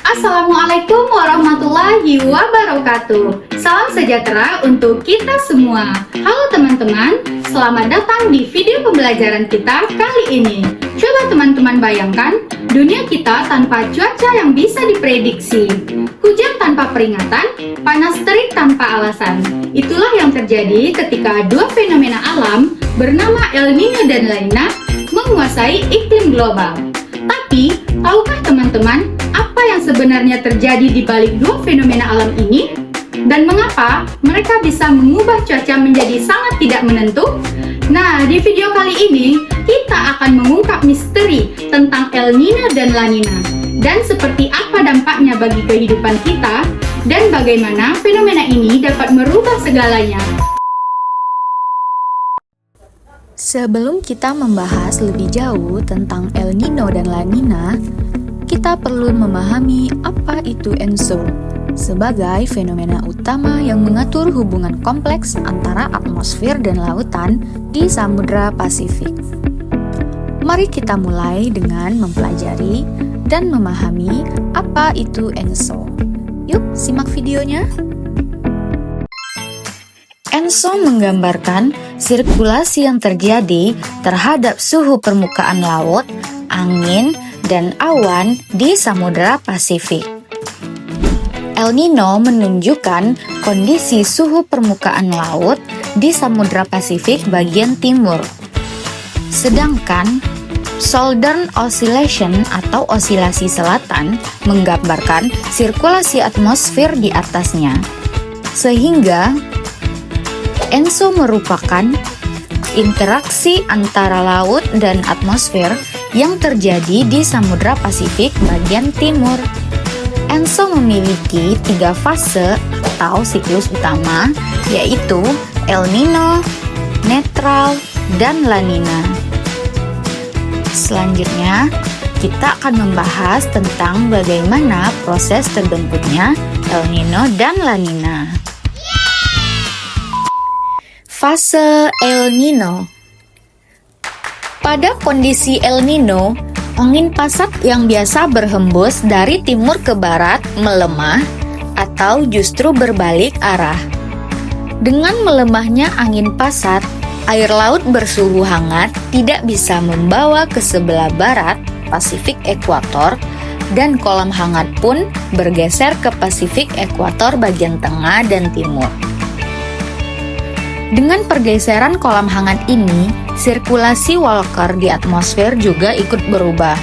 Assalamualaikum warahmatullahi wabarakatuh. Salam sejahtera untuk kita semua. Halo teman-teman, selamat datang di video pembelajaran kita kali ini. Coba teman-teman bayangkan, dunia kita tanpa cuaca yang bisa diprediksi. Hujan tanpa peringatan, panas terik tanpa alasan. Itulah yang terjadi ketika dua fenomena alam bernama El Nino dan La Nina menguasai iklim global. Tapi, tahukah teman-teman apa yang sebenarnya terjadi di balik dua fenomena alam ini? Dan mengapa mereka bisa mengubah cuaca menjadi sangat tidak menentu? Nah, di video kali ini kita akan mengungkap misteri tentang El Nino dan La Nina. Dan seperti apa dampaknya bagi kehidupan kita, dan bagaimana fenomena ini dapat merubah segalanya. Sebelum kita membahas lebih jauh tentang El Nino dan La Nina, kita perlu memahami apa itu ENSO sebagai fenomena utama yang mengatur hubungan kompleks antara atmosfer dan lautan di Samudra Pasifik. Mari kita mulai dengan mempelajari dan memahami apa itu ENSO. Yuk, simak videonya. ENSO menggambarkan sirkulasi yang terjadi terhadap suhu permukaan laut, angin, dan awan di Samudra Pasifik. El Nino menunjukkan kondisi suhu permukaan laut di Samudra Pasifik bagian timur. Sedangkan Southern Oscillation atau osilasi selatan menggambarkan sirkulasi atmosfer di atasnya. Sehingga ENSO merupakan interaksi antara laut dan atmosfer yang terjadi di Samudra Pasifik bagian timur. ENSO memiliki 3 fase atau siklus utama, yaitu El Nino, Netral, dan La Nina. Selanjutnya, kita akan membahas tentang bagaimana proses terbentuknya El Nino dan La Nina. Fase El Nino. Pada kondisi El Nino, angin pasat yang biasa berhembus dari timur ke barat melemah atau justru berbalik arah. Dengan melemahnya angin pasat, air laut bersuhu hangat tidak bisa membawa ke sebelah barat Pasifik ekuator, dan kolam hangat pun bergeser ke Pasifik ekuator bagian tengah dan timur. Dengan pergeseran kolam hangat ini, sirkulasi Walker di atmosfer juga ikut berubah.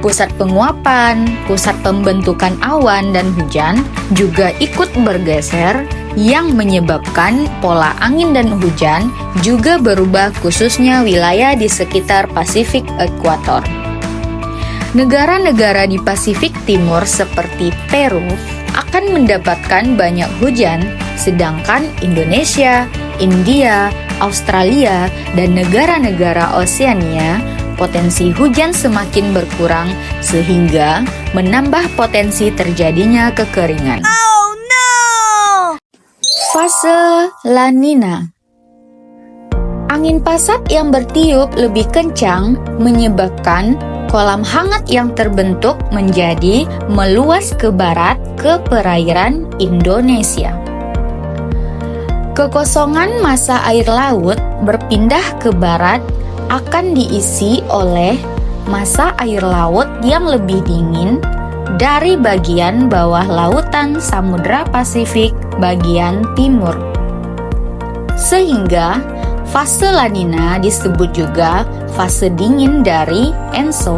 Pusat penguapan, pusat pembentukan awan dan hujan juga ikut bergeser, yang menyebabkan pola angin dan hujan juga berubah, khususnya wilayah di sekitar Pasifik ekuator. Negara-negara di Pasifik Timur seperti Peru akan mendapatkan banyak hujan, sedangkan Indonesia, India, Australia, dan negara-negara Oseania potensi hujan semakin berkurang sehingga menambah potensi terjadinya kekeringan. Oh no! Fase La Nina. Angin pasat yang bertiup lebih kencang menyebabkan kolam hangat yang terbentuk menjadi meluas ke barat ke perairan Indonesia. Kekosongan massa air laut berpindah ke barat akan diisi oleh massa air laut yang lebih dingin dari bagian bawah lautan Samudra Pasifik bagian timur. Sehingga fase La Nina disebut juga fase dingin dari ENSO.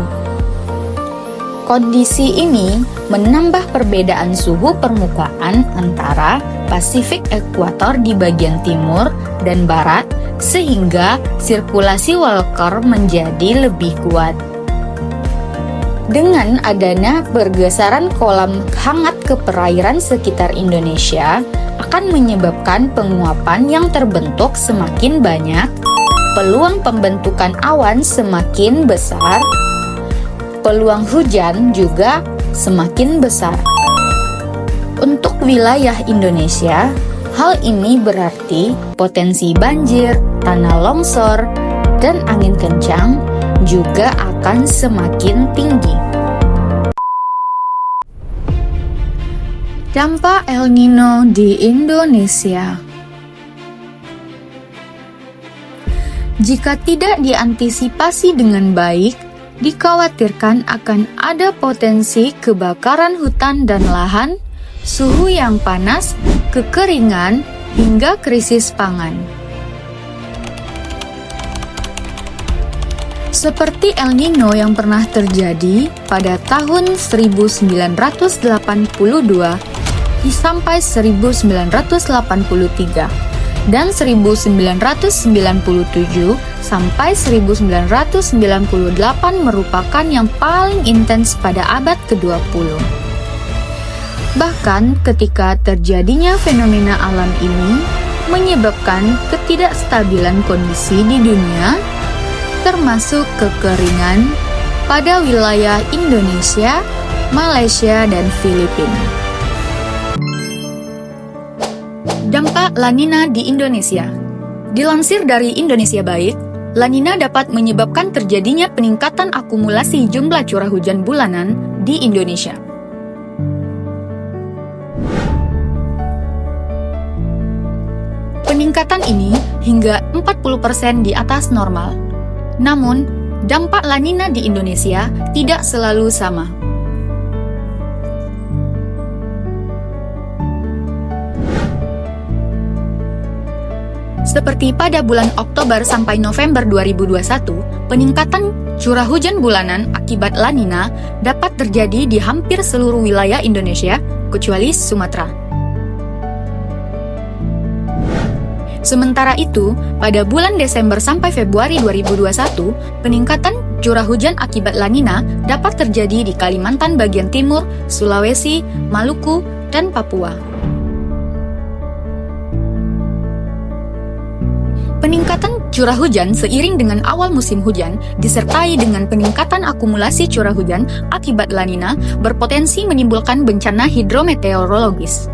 Kondisi ini menambah perbedaan suhu permukaan antara Pasifik ekuator di bagian timur dan barat, sehingga sirkulasi Walker menjadi lebih kuat. Dengan adanya pergeseran kolam hangat ke perairan sekitar Indonesia akan menyebabkan penguapan yang terbentuk semakin banyak, peluang pembentukan awan semakin besar, peluang hujan juga semakin besar. Untuk wilayah Indonesia, hal ini berarti potensi banjir, tanah longsor, dan angin kencang juga akan semakin tinggi. Dampak El Nino di Indonesia. Jika tidak diantisipasi dengan baik, dikhawatirkan akan ada potensi kebakaran hutan dan lahan, suhu yang panas, kekeringan, hingga krisis pangan. Seperti El Nino yang pernah terjadi pada tahun 1982 sampai 1983 dan 1997 sampai 1998 merupakan yang paling intens pada abad ke-20. Bahkan ketika terjadinya fenomena alam ini menyebabkan ketidakstabilan kondisi di dunia, termasuk kekeringan pada wilayah Indonesia, Malaysia, dan Filipina. Dampak La Nina di Indonesia. Dilansir dari Indonesia Baik, La Nina dapat menyebabkan terjadinya peningkatan akumulasi jumlah curah hujan bulanan di Indonesia. Peningkatan ini hingga 40% di atas normal. Namun, dampak La Nina di Indonesia tidak selalu sama. Seperti pada bulan Oktober sampai November 2021, peningkatan curah hujan bulanan akibat La Nina dapat terjadi di hampir seluruh wilayah Indonesia, kecuali Sumatera. Sementara itu, pada bulan Desember sampai Februari 2021, peningkatan curah hujan akibat La Nina dapat terjadi di Kalimantan bagian timur, Sulawesi, Maluku, dan Papua. Peningkatan curah hujan seiring dengan awal musim hujan disertai dengan peningkatan akumulasi curah hujan akibat La Nina berpotensi menimbulkan bencana hidrometeorologis.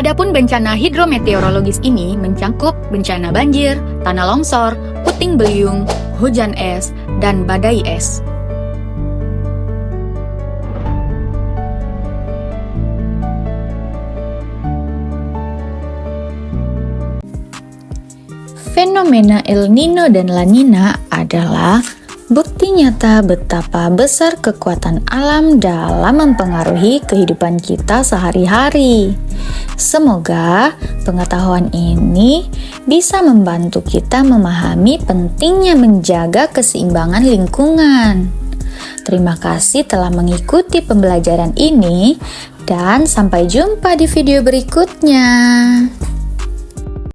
Adapun bencana hidrometeorologis ini mencangkup bencana banjir, tanah longsor, puting beliung, hujan es, dan badai es. Fenomena El Nino dan La Nina adalah bukti nyata betapa besar kekuatan alam dalam mempengaruhi kehidupan kita sehari-hari. Semoga pengetahuan ini bisa membantu kita memahami pentingnya menjaga keseimbangan lingkungan. Terima kasih telah mengikuti pembelajaran ini dan sampai jumpa di video berikutnya.